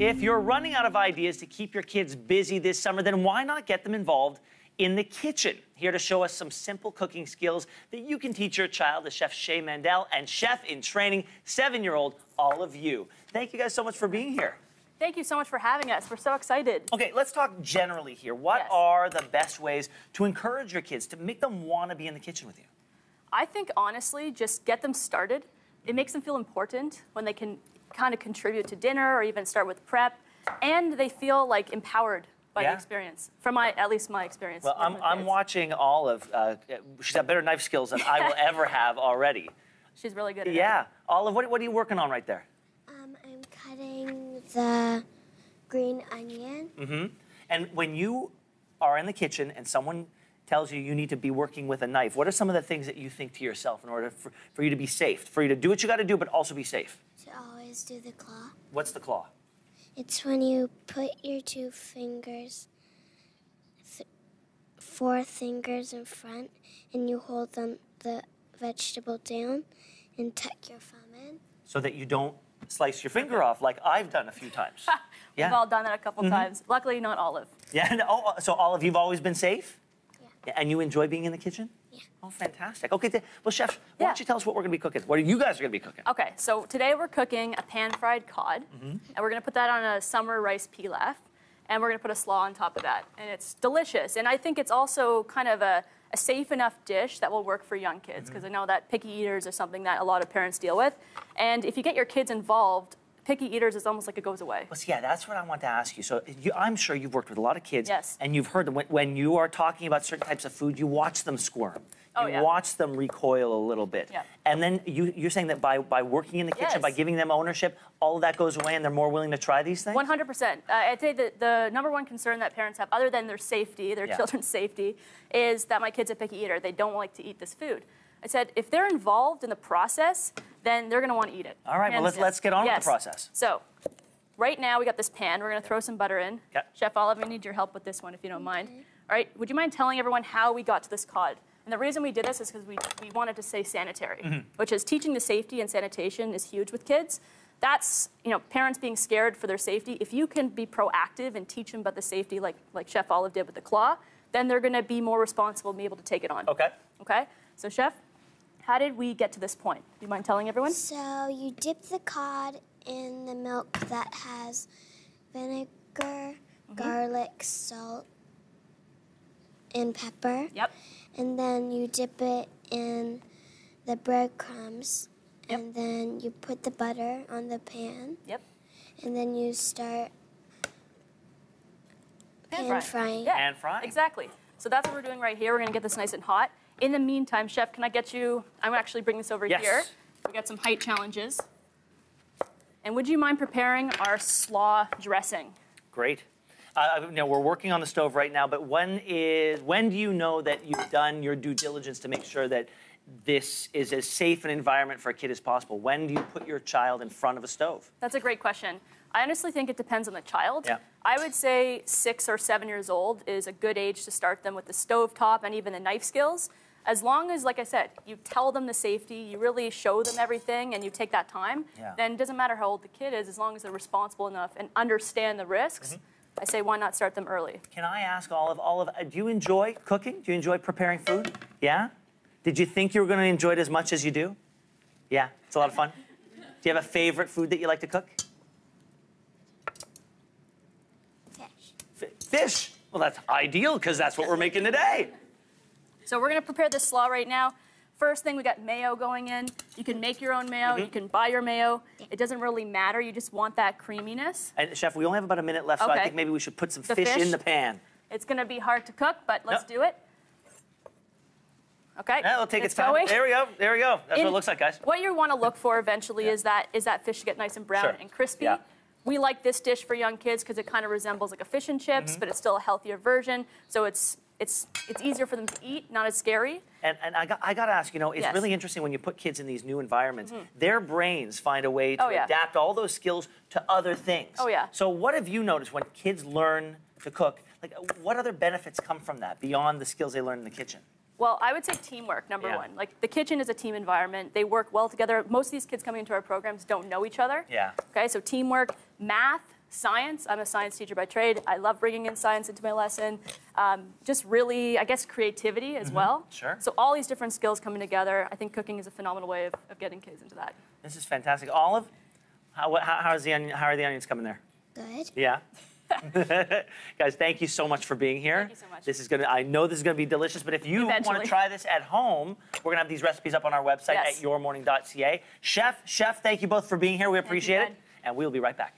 If you're running out of ideas to keep your kids busy this summer, then why not get them involved in the kitchen? Here to show us some simple cooking skills that you can teach your child is Chef Shai Mandel and Chef in Training, 7-year-old Olive Yu. Thank you guys so much for being here. Thank you so much for having us. We're so excited. Okay, let's talk generally here. What are the best ways to encourage your kids, to make them want to be in the kitchen with you? I think, honestly, just get them started. It makes them feel important when they can kind of contribute to dinner or even start with prep, and they feel like empowered by the experience, from at least my experience. Well, I'm watching Olive. She's got better knife skills than I will ever have already. She's really good at it. Yeah. Olive, what are you working on right there? I'm cutting the green onion. Mm-hmm. And when you are in the kitchen and someone tells you you need to be working with a knife, what are some of the things that you think to yourself in order for you to be safe, for you to do what you got to do, but also be safe? To always do the claw. What's the claw? It's when you put your 2 fingers, 4 fingers in front, and you hold the vegetable down and tuck your thumb in. So that you don't slice your finger off like I've done a few times. We've all done that a couple times. Luckily, not Olive. Yeah. No, so Olive, you've always been safe? Yeah. And you enjoy being in the kitchen? Yeah. Oh, fantastic. Okay, well, Chef, why don't you tell us what we're going to be cooking? What are you guys going to be cooking? Okay, so today we're cooking a pan-fried cod, and we're going to put that on a summer rice pilaf, and we're going to put a slaw on top of that, and it's delicious. And I think it's also kind of a safe enough dish that will work for young kids, because I know that picky eaters are something that a lot of parents deal with. And if you get your kids involved, picky eaters is almost like it goes away. Well, see, yeah, that's what I want to ask you. So I'm sure you've worked with a lot of kids, and you've heard them when you are talking about certain types of food, you watch them squirm. You watch them recoil a little bit. Yeah. And then you're saying that by working in the kitchen, by giving them ownership, all of that goes away and they're more willing to try these things? 100%. I'd say that the #1 concern that parents have, other than their safety, their children's safety, is that my kid's a picky eater. They don't like to eat this food. I said, if they're involved in the process, then they're going to want to eat it. All right, well, let's get on with the process. So, right now we got this pan. We're going to throw some butter in. Okay. Chef Olive, I need your help with this one, if you don't mind. All right, would you mind telling everyone how we got to this cod? And the reason we did this is because we wanted to say sanitary, which is teaching the safety and sanitation is huge with kids. That's, parents being scared for their safety. If you can be proactive and teach them about the safety like Chef Olive did with the claw, then they're going to be more responsible and be able to take it on. Okay. Okay? So, Chef, how did we get to this point? Do you mind telling everyone? So you dip the cod in the milk that has vinegar, garlic, salt, and pepper. Yep. And then you dip it in the breadcrumbs. And then you put the butter on the pan. Yep. And then you start pan frying. Yeah, pan frying. Exactly. So that's what we're doing right here. We're going to get this nice and hot. In the meantime, Chef, can I get you, I'm actually bring this over here. We got some height challenges. And would you mind preparing our slaw dressing? Great. We're working on the stove right now, but when do you know that you've done your due diligence to make sure that this is as safe an environment for a kid as possible? When do you put your child in front of a stove? That's a great question. I honestly think it depends on the child. Yeah. I would say 6 or 7 years old is a good age to start them with the stovetop and even the knife skills. As long as, like I said, you tell them the safety, you really show them everything, and you take that time, then it doesn't matter how old the kid is, as long as they're responsible enough and understand the risks. I say, why not start them early? Can I ask Olive, do you enjoy cooking? Do you enjoy preparing food? Yeah? Did you think you were going to enjoy it as much as you do? Yeah, it's a lot of fun. Do you have a favorite food that you like to cook? Fish. Fish? Well, that's ideal, because that's what we're making today. So we're going to prepare this slaw right now. First thing, we got mayo going in. You can make your own mayo. You can buy your mayo. It doesn't really matter. You just want that creaminess. And, Chef, we only have about a minute left, so I think maybe we should put some fish in the pan. It's going to be hard to cook, but let's do it. Okay. Yeah, it'll take its time. There we go. There we go. That's what it looks like, guys. What you want to look for eventually is that fish to get nice and brown and crispy. Yeah. We like this dish for young kids because it kind of resembles like a fish and chips, but it's still a healthier version. So it's easier for them to eat, not as scary. And I got to ask, it's really interesting when you put kids in these new environments. Their brains find a way to adapt all those skills to other things. Oh, yeah. So what have you noticed when kids learn to cook? Like, what other benefits come from that beyond the skills they learn in the kitchen? Well, I would say teamwork, number one. Like, the kitchen is a team environment. They work well together. Most of these kids coming into our programs don't know each other. Yeah. Okay, so teamwork, math, Science, I'm a science teacher by trade. I love bringing in science into my lesson. Just really, I guess, creativity as well. Sure. So all these different skills coming together, I think cooking is a phenomenal way of getting kids into that. This is fantastic. Olive, how are the onions coming there? Good. Yeah. Guys, thank you so much for being here. Thank you so much. This is I know this is gonna be delicious, but if you want Eventually. to try this at home, we're gonna have these recipes up on our website Yes. at yourmorning.ca. Chef, thank you both for being here. We appreciate it. Ben. And we'll be right back.